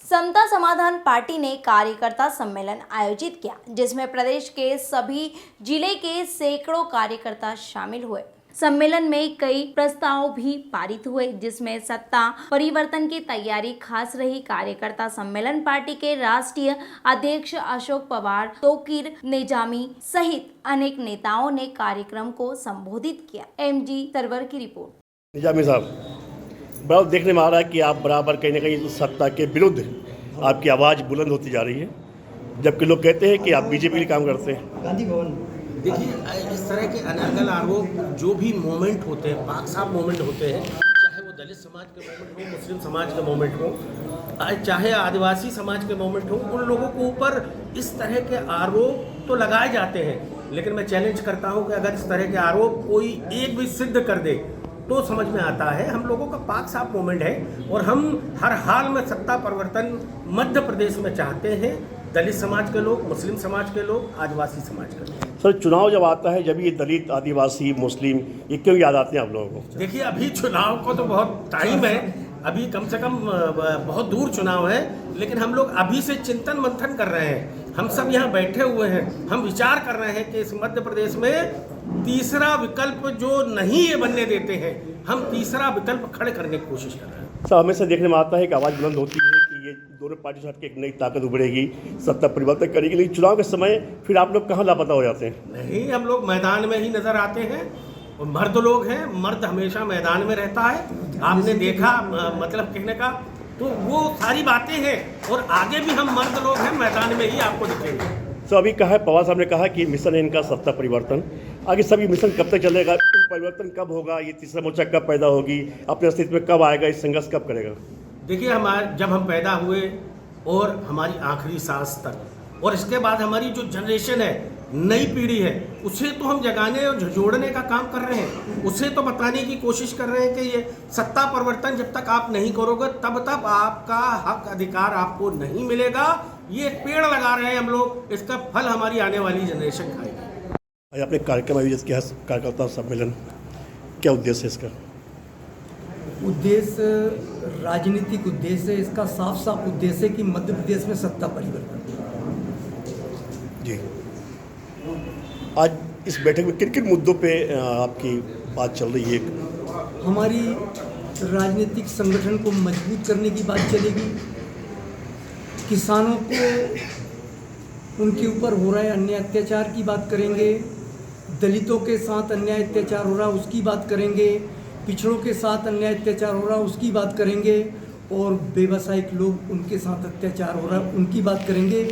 समता समाधान पार्टी ने कार्यकर्ता सम्मेलन आयोजित किया, जिसमें प्रदेश के सभी जिले के सैकड़ों कार्यकर्ता शामिल हुए। सम्मेलन में कई प्रस्ताव भी पारित हुए, जिसमें सत्ता परिवर्तन की तैयारी खास रही। कार्यकर्ता सम्मेलन पार्टी के राष्ट्रीय अध्यक्ष अशोक पवार, तोकीर निजामी सहित अनेक नेताओं ने कार्यक्रम को संबोधित किया। MG सरवर की रिपोर्ट। निजामी साहब, बड़ा देखने में आ रहा है कि आप बराबर कहीं ना कहीं सत्ता के विरुद्ध आपकी आवाज़ बुलंद होती जा रही है, जबकि लोग कहते हैं कि आप बीजेपी के लिए काम करते हैं। गांधी भवन देखिए, इस तरह के अनर्गल आरोप जो भी मोमेंट होते हैं, पाक साफ मोमेंट होते हैं, चाहे वो दलित समाज के मोमेंट हो, मुस्लिम समाज के मोमेंट हो, चाहे आदिवासी समाज के मोमेंट हो, उन लोगों के ऊपर इस तरह के आरोप तो लगाए जाते हैं। लेकिन मैं चैलेंज करता हूं कि अगर इस तरह के आरोप कोई एक भी सिद्ध कर दे तो समझ में आता है हम लोगों का पाक साफ मोमेंट है और हम हर हाल में सत्ता परिवर्तन मध्य प्रदेश में चाहते हैं। दलित समाज के लोग, मुस्लिम समाज के लोग, आदिवासी समाज के लोग। सर, चुनाव जब आता है, जब ये दलित, आदिवासी, मुस्लिम, ये क्यों याद आते हैं आप लोगों को? देखिए, अभी चुनाव को तो बहुत टाइम है, अभी कम से कम बहुत दूर चुनाव है, लेकिन हम लोग अभी से चिंतन मंथन कर रहे हैं। हम सब यहाँ बैठे हुए हैं, हम विचार कर रहे हैं कि इस मध्य प्रदेश में तीसरा विकल्प जो नहीं ये बनने देते हैं, हम तीसरा विकल्प खड़े करने की कोशिश कर रहे हैं। सर, हमेशा देखने में आता है कि आवाज़ बुलंद होती है कि ये दोनों पार्टी से हटके एक नई ताकत उभरेगी, सत्ता परिवर्तन करेगी, लेकिन चुनाव के समय फिर आप लोग कहाँ लापता हो जाते हैं? नहीं, हम लोग मैदान में ही नजर आते हैं और मर्द लोग हैं, मर्द हमेशा मैदान में रहता है। आपने देखा, मतलब कहने का तो वो सारी बातें हैं और आगे भी हम मर्द लोग हैं, मैदान में ही आपको दिखेंगे। सर, अभी कहा है, पवार साहब ने कहा कि मिशन है इनका सत्ता परिवर्तन। आगे सब ये मिशन कब तक चलेगा? परिवर्तन कब होगा? ये तीसरा मोर्चा कब पैदा होगी? अपने अस्तित्व में कब आएगा? इस संघर्ष कब करेगा? देखिए, जब हम पैदा हुए और हमारी आखिरी सांस तक, और इसके बाद हमारी जो जनरेशन है, नई पीढ़ी है, उसे तो हम जगाने और जोड़ने का काम कर रहे हैं। उसे तो बताने की कोशिश कर रहे हैं कि ये सत्ता परिवर्तन जब तक आप नहीं करोगे तब तक आपका हक अधिकार आपको नहीं मिलेगा। ये पेड़ लगा रहे हैं हम लोग, इसका फल हमारी आने वाली जनरेशन खाएगी। आज आपने कार्यक्रम आयोजित किया, कार्यकर्ता सम्मेलन, क्या उद्देश्य है इसका? उद्देश्य राजनीतिक उद्देश्य है, इसका साफ साफ उद्देश्य है कि मध्य प्रदेश में सत्ता परिवर्तन। जी, आज इस बैठक में किन किन मुद्दों पे आपकी बात चल रही है? हमारी राजनीतिक संगठन को मजबूत करने की बात चलेगी, किसानों को उनके ऊपर हो रहे अन्याय अत्याचार की बात करेंगे, दलितों के साथ अन्याय अत्याचार हो रहा उसकी बात करेंगे, पिछड़ों के साथ अन्याय अत्याचार हो रहा उसकी बात करेंगे, और व्यवसायिक लोग उनके साथ अत्याचार हो रहा उनकी बात करेंगे,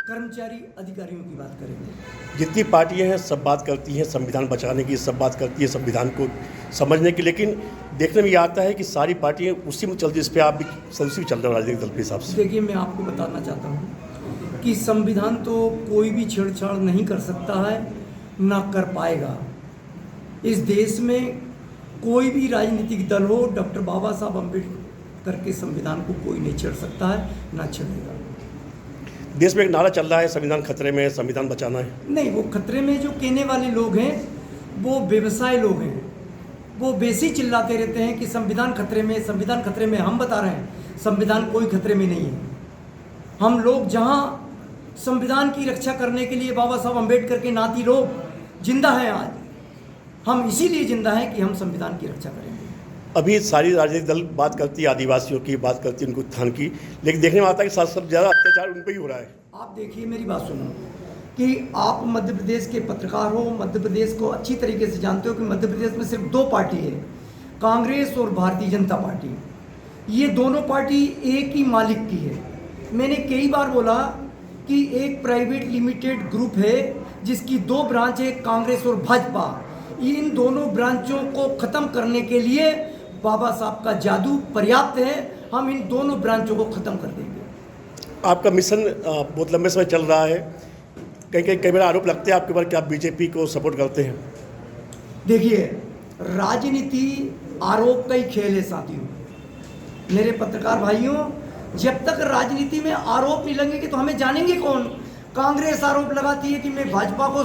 कर्मचारी अधिकारियों की बात करेंगे। जितनी पार्टियां हैं सब बात करती हैं संविधान बचाने की, सब बात करती है संविधान को समझने की, लेकिन देखने में ये आता है कि सारी पार्टियां उसी में चलती है। इस पर आप भी सदस्य भी चल रहे हो राजनीतिक दल के हिसाब से। देखिए, मैं आपको बताना चाहता हूँ कि संविधान तो कोई भी छेड़छाड़ नहीं कर सकता है, ना कर पाएगा। इस देश में कोई भी राजनीतिक दल हो, डॉक्टर बाबा साहब अम्बेडकर के संविधान को कोई नहीं छेड़ सकता है, ना छेड़ेगा। देश में एक नारा चल रहा है, संविधान खतरे में है, संविधान बचाना है। नहीं, वो खतरे में जो कहने वाले लोग हैं वो व्यवसाय लोग हैं। वो वैसे ही चिल्लाते रहते हैं कि संविधान खतरे में, संविधान खतरे में। हम बता रहे हैं संविधान कोई खतरे में नहीं है। हम लोग जहां संविधान की रक्षा करने के लिए बाबा साहब अम्बेडकर के नाती लोग जिंदा हैं आज, हम इसीलिए जिंदा हैं कि हम संविधान की रक्षा करेंगे। अभी सारी राजनीतिक दल बात करती है, आदिवासियों की बात करती है, उनको उत्थान की, लेकिन देखने में आता है कि सबसे ज़्यादा अत्याचार उन पर ही हो रहा है। आप देखिए, मेरी बात सुनो कि आप मध्य प्रदेश के पत्रकार हो, मध्य प्रदेश को अच्छी तरीके से जानते हो कि मध्य प्रदेश में सिर्फ दो पार्टी है, कांग्रेस और भारतीय जनता पार्टी। ये दोनों पार्टी एक ही मालिक की है। मैंने कई बार बोला कि एक प्राइवेट लिमिटेड ग्रुप है जिसकी दो ब्रांच है, कांग्रेस और भाजपा। इन दोनों ब्रांचों को ख़त्म करने के लिए बाबा साहब का जादू पर्याप्त है। हम इन दोनों ब्रांचों को ख़त्म कर देंगे। आपका मिशन बहुत लंबे समय चल रहा है, कई बार आरोप लगते हैं आपके ऊपर कि आप बीजेपी को सपोर्ट करते हैं। देखिए, राजनीति आरोप का ही खेल है साथियों। मेरे पत्रकार भाइयों, जब तक राजनीति में आरोप नहीं लगेंगे तो हमें जानेंगे कौन। कांग्रेस आरोप लगाती है कि मैं भाजपा को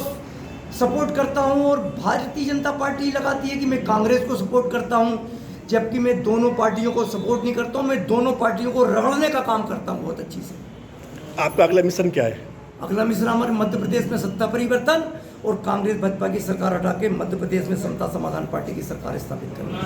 सपोर्ट करता हूं और भारतीय जनता पार्टी लगाती है कि मैं कांग्रेस को सपोर्ट करता हूं। जबकि मैं दोनों पार्टियों को सपोर्ट नहीं करता हूँ, मैं दोनों पार्टियों को रगड़ने का काम करता हूँ बहुत अच्छी से। आपका अगला मिशन क्या है? अगला मिशन हमारे मध्य प्रदेश में सत्ता परिवर्तन और कांग्रेस भाजपा की सरकार हटा के मध्य प्रदेश में समता समाधान पार्टी की सरकार स्थापित करना।